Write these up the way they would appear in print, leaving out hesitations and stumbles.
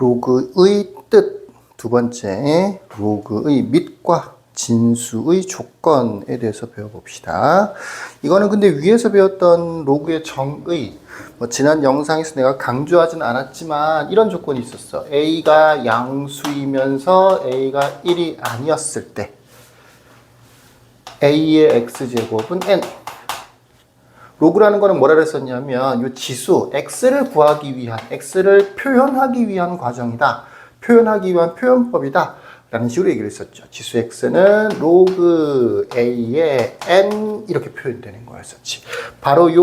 로그의 뜻. 두 번째, 로그의 밑과 진수의 조건에 대해서 배워봅시다. 이거는 근데 위에서 배웠던 로그의 정의, 지난 영상에서 내가 강조하진 않았지만 이런 조건이 있었어. A가 양수이면서 A가 1이 아니었을 때 A의 X제곱은 N. 로그라는 거는 뭐라 그랬었냐면 이 지수 X를 구하기 위한, X를 표현하기 위한 과정이다. 표현하기 위한 표현법이다. 라는 식으로 얘기를 했었죠. 지수 X는 로그 A의 N 이렇게 표현되는 거였었지. 바로 요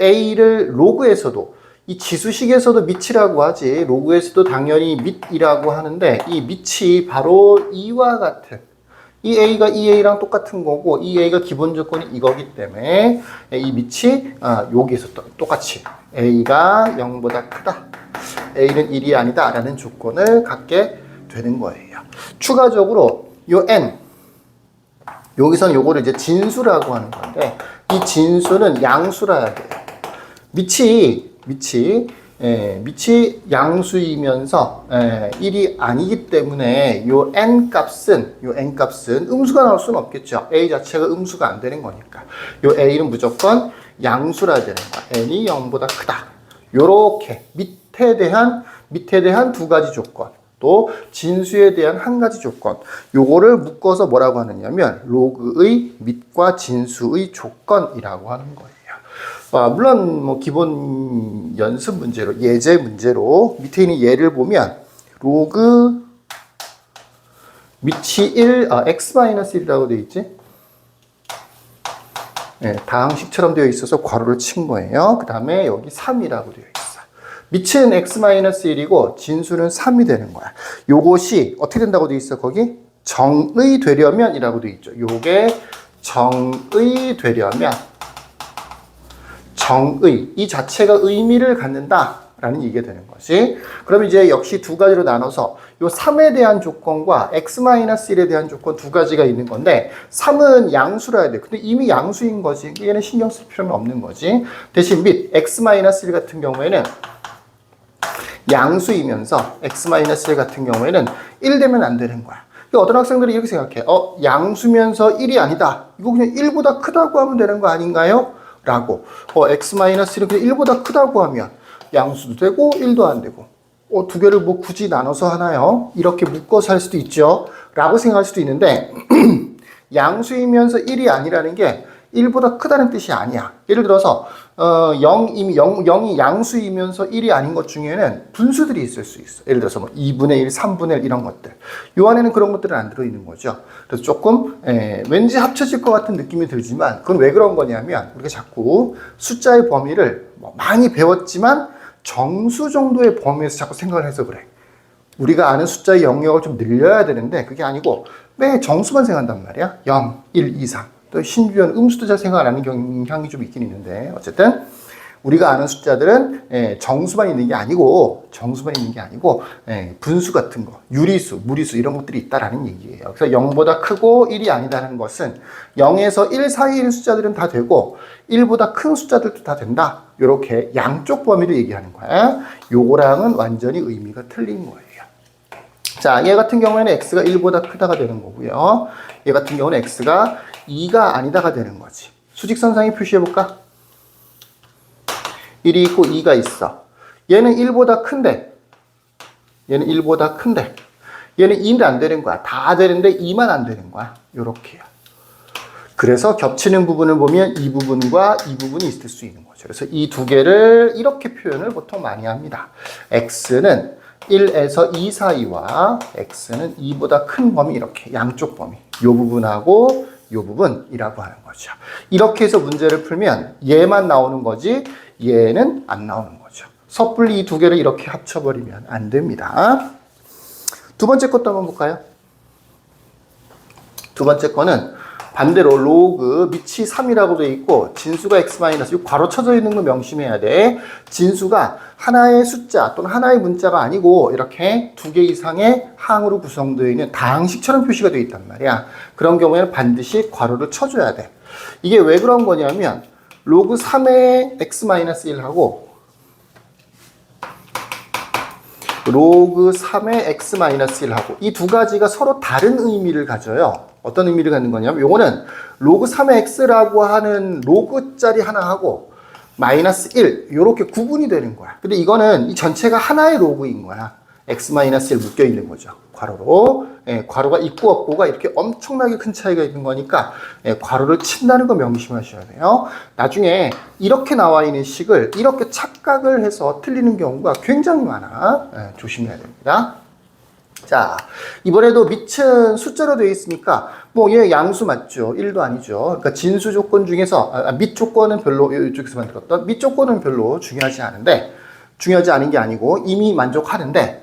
A를 로그에서도 이 지수식에서도 밑이라고 하지, 로그에서도 당연히 밑이라고 하는데 이 밑이 바로 이와 같은, 이 A가 이 A랑 똑같은 거고 이 A가 기본 조건이 이거기 때문에 이 밑이 여기에서 똑같이 A가 0보다 크다, A는 1이 아니다 라는 조건을 갖게 되는 거예요. 추가적으로 요 N, 여기서는 요거를 이제 진수라고 하는 건데 이 진수는 양수라야 돼요. 밑이 양수이면서 1이 아니기 때문에 요 n 값은 음수가 나올 수는 없겠죠. a 자체가 음수가 안 되는 거니까 요 a는 무조건 양수라 되는 거야. n이 0보다 크다. 요렇게 밑에 대한 두 가지 조건, 또 진수에 대한 한 가지 조건, 요거를 묶어서 뭐라고 하느냐면 로그의 밑과 진수의 조건이라고 하는 거예요. 물론 기본 연습 문제로, 예제 문제로 밑에 있는 예를 보면 로그 밑이 1, x-1이라고 되어 있지? 네, 다항식처럼 되어 있어서 괄호를 친 거예요. 그 다음에 여기 3이라고 되어 있어. 밑은 x-1이고 진수는 3이 되는 거야. 요것이 어떻게 된다고 되어 있어? 거기 정의 되려면 이라고 되어 있죠. 요게 정의 되려면, 정의, 이 자체가 의미를 갖는다라는 얘기가 되는 것이. 그럼 이제 역시 두 가지로 나눠서 요 3에 대한 조건과 x-1에 대한 조건 두 가지가 있는 건데 3은 양수라 해야 돼. 근데 이미 양수인 거지. 얘는 신경 쓸 필요는 없는 거지. 대신 밑 x-1 같은 경우에는 양수이면서 x-1 같은 경우에는 1 되면 안 되는 거야. 어떤 학생들이 이렇게 생각해. 양수면서 1이 아니다. 이거 그냥 1보다 크다고 하면 되는 거 아닌가요? 라고. x-1는 그냥 1보다 크다고 하면 양수도 되고 1도 안 되고 두 개를 굳이 나눠서 하나요? 이렇게 묶어서 할 수도 있죠. 라고 생각할 수도 있는데 양수이면서 1이 아니라는 게 1보다 크다는 뜻이 아니야. 예를 들어서 0이 양수이면서 1이 아닌 것 중에는 분수들이 있을 수 있어. 예를 들어서 2분의 1, 3분의 1 이런 것들. 요 안에는 그런 것들은 안 들어있는 거죠. 그래서 조금 왠지 합쳐질 것 같은 느낌이 들지만 그건 왜 그런 거냐면 우리가 자꾸 숫자의 범위를 많이 배웠지만 정수 정도의 범위에서 자꾸 생각을 해서 그래. 우리가 아는 숫자의 영역을 좀 늘려야 되는데 그게 아니고 매 정수만 생각한단 말이야. 0, 1, 2, 3. 또 신규현 음수도 잘 생각 안 하는 경향이 좀 있긴 있는데 어쨌든 우리가 아는 숫자들은 정수만 있는 게 아니고 분수 같은 거, 유리수, 무리수 이런 것들이 있다라는 얘기예요. 그래서 0보다 크고 1이 아니다는 것은 0에서 1 사이에 있는 숫자들은 다 되고 1보다 큰 숫자들도 다 된다. 이렇게 양쪽 범위를 얘기하는 거야. 요거랑은 완전히 의미가 틀린 거예요. 자, 얘 같은 경우에는 x가 1보다 크다가 되는 거고요. 얘 같은 경우는 x가 2가 아니다가 되는 거지. 수직선상에 표시해볼까? 1이 있고 2가 있어. 얘는 1보다 큰데 얘는 2는 안 되는 거야. 다 되는데 2만 안 되는 거야. 요렇게요. 그래서 겹치는 부분을 보면 이 부분과 이 부분이 있을 수 있는 거죠. 그래서 이 두 개를 이렇게 표현을 보통 많이 합니다. x는 1에서 2 사이와 x는 2보다 큰 범위, 이렇게 양쪽 범위, 요 부분하고 요 부분이라고 하는 거죠. 이렇게 해서 문제를 풀면 얘만 나오는 거지 얘는 안 나오는 거죠. 섣불리 이 두 개를 이렇게 합쳐버리면 안 됩니다. 두 번째 것도 한번 볼까요? 두 번째 거는 반대로 로그 밑이 3이라고 되어 있고 진수가 x-, 괄호 쳐져 있는 거 명심해야 돼. 진수가 하나의 숫자 또는 하나의 문자가 아니고 이렇게 두 개 이상의 항으로 구성되어 있는 다항식처럼 표시가 되어 있단 말이야. 그런 경우에는 반드시 괄호를 쳐줘야 돼. 이게 왜 그런 거냐면 로그 3의 x-1하고 로그 3의 x-1하고 이 두 가지가 서로 다른 의미를 가져요. 어떤 의미를 갖는 거냐면 요거는 로그 3의 x라고 하는 로그 자리 하나하고 마이너스 1 요렇게 구분이 되는 거야. 근데 이거는 이 전체가 하나의 로그인 거야. x-1 묶여 있는 거죠. 괄호로. 예, 괄호가 있고 없고가 이렇게 엄청나게 큰 차이가 있는 거니까 예, 괄호를 친다는 거 명심하셔야 돼요. 나중에 이렇게 나와 있는 식을 이렇게 착각을 해서 틀리는 경우가 굉장히 많아. 예, 조심해야 됩니다. 자, 이번에도 밑은 숫자로 되어 있으니까 뭐 얘 양수 맞죠? 1도 아니죠. 그러니까 진수 조건 중에서 밑 조건은 별로 이쪽에서 만들었던 밑 조건은 별로 중요하지 않은데 중요하지 않은 게 아니고 이미 만족하는데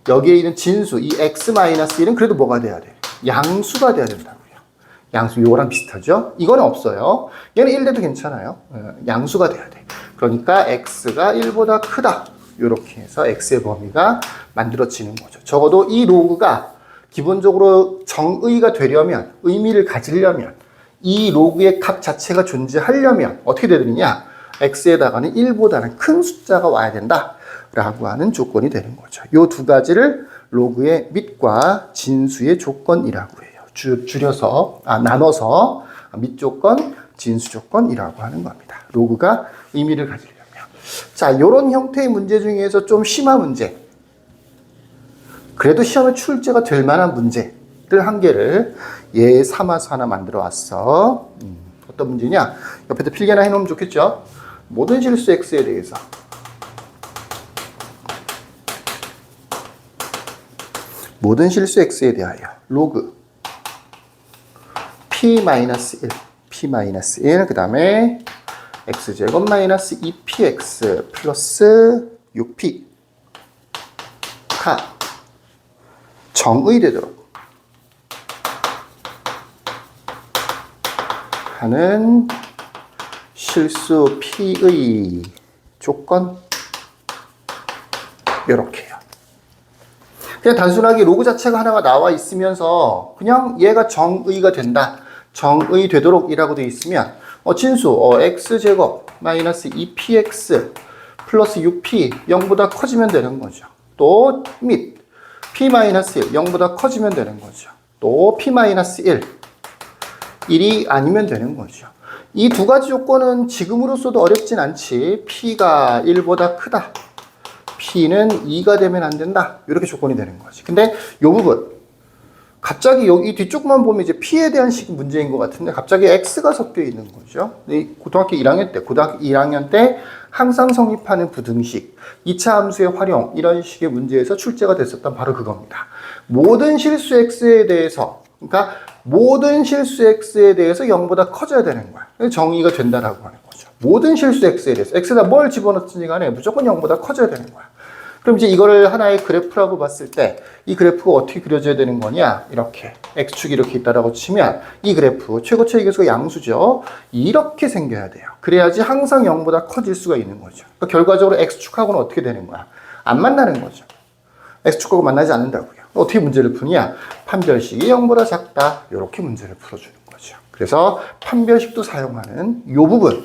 여기에 있는 진수 이 x-1은 그래도 뭐가 돼야 돼? 양수가 돼야 된다고요. 양수 요거랑 비슷하죠? 이거는 없어요. 얘는 1 돼도 괜찮아요. 양수가 돼야 돼. 그러니까 x가 1보다 크다. 이렇게 해서 x의 범위가 만들어지는 거죠. 적어도 이 로그가 기본적으로 정의가 되려면, 의미를 가지려면, 이 로그의 값 자체가 존재하려면 어떻게 되느냐? x에다가는 1보다는 큰 숫자가 와야 된다. 라고 하는 조건이 되는 거죠. 이 두 가지를 로그의 밑과 진수의 조건이라고 해요. 줄여서, 나눠서 밑 조건, 진수 조건이라고 하는 겁니다. 로그가 의미를 가지려면. 자, 이런 형태의 문제 중에서 좀 심한 문제. 그래도 시험에 출제가 될 만한 문제를 한 개를 얘 삼아서 하나 만들어 왔어. 어떤 문제냐? 옆에다 필기나 해놓으면 좋겠죠? 모든 실수 x에 대해서. 모든 실수 x에 대하여 로그 p-1, p-1, 그 다음에 x제곱 마이너스 2px 플러스 6p 가 정의되도록 하는 실수 p의 조건 요렇게요. 그냥 단순하게 로그 자체가 하나가 나와 있으면서 그냥 얘가 정의가 된다. 정의되도록 이라고 되어 있으면 진수 x제곱 마이너스 2px 플러스 6p 0보다 커지면 되는 거죠. 또 및 p-1 0보다 커지면 되는 거죠. 또 p-1 1이 아니면 되는 거죠. 이 두 가지 조건은 지금으로서도 어렵진 않지. p가 1보다 크다. p는 2가 되면 안 된다. 이렇게 조건이 되는 거지. 근데 이 부분 갑자기 여기 뒤쪽만 보면 이제 p에 대한 식 문제인 것 같은데 갑자기 x가 섞여 있는 거죠. 고등학교 1학년 때 항상 성립하는 부등식, 2차 함수의 활용 이런 식의 문제에서 출제가 됐었던 바로 그겁니다. 모든 실수 x에 대해서 그러니까 모든 실수 x에 대해서 0보다 커져야 되는 거야. 정의가 된다라고 하는 거죠. 모든 실수 x에 대해서 x에다 뭘 집어넣든지 간에 무조건 0보다 커져야 되는 거야. 그럼 이제 이거를 하나의 그래프라고 봤을 때 이 그래프가 어떻게 그려져야 되는 거냐? 이렇게 x축이 이렇게 있다라고 치면 이 그래프 최고차이 계수가 양수죠. 이렇게 생겨야 돼요. 그래야지 항상 0보다 커질 수가 있는 거죠. 그러니까 결과적으로 x축하고는 어떻게 되는 거야? 안 만나는 거죠. x축하고 만나지 않는다고요. 어떻게 문제를 푸냐? 판별식이 0보다 작다. 이렇게 문제를 풀어주는 거죠. 그래서 판별식도 사용하는 이 부분.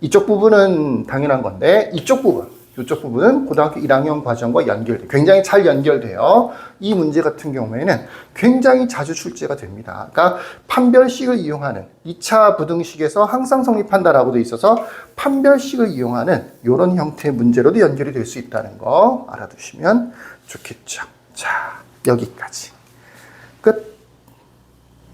이쪽 부분은 당연한 건데 이쪽 부분은 고등학교 1학년 과정과 연결돼 굉장히 잘 연결돼요. 이 문제 같은 경우에는 굉장히 자주 출제가 됩니다. 그러니까 판별식을 이용하는 2차 부등식에서 항상 성립한다라고 돼 있어서 판별식을 이용하는 이런 형태의 문제로도 연결이 될 수 있다는 거 알아두시면 좋겠죠. 자, 여기까지.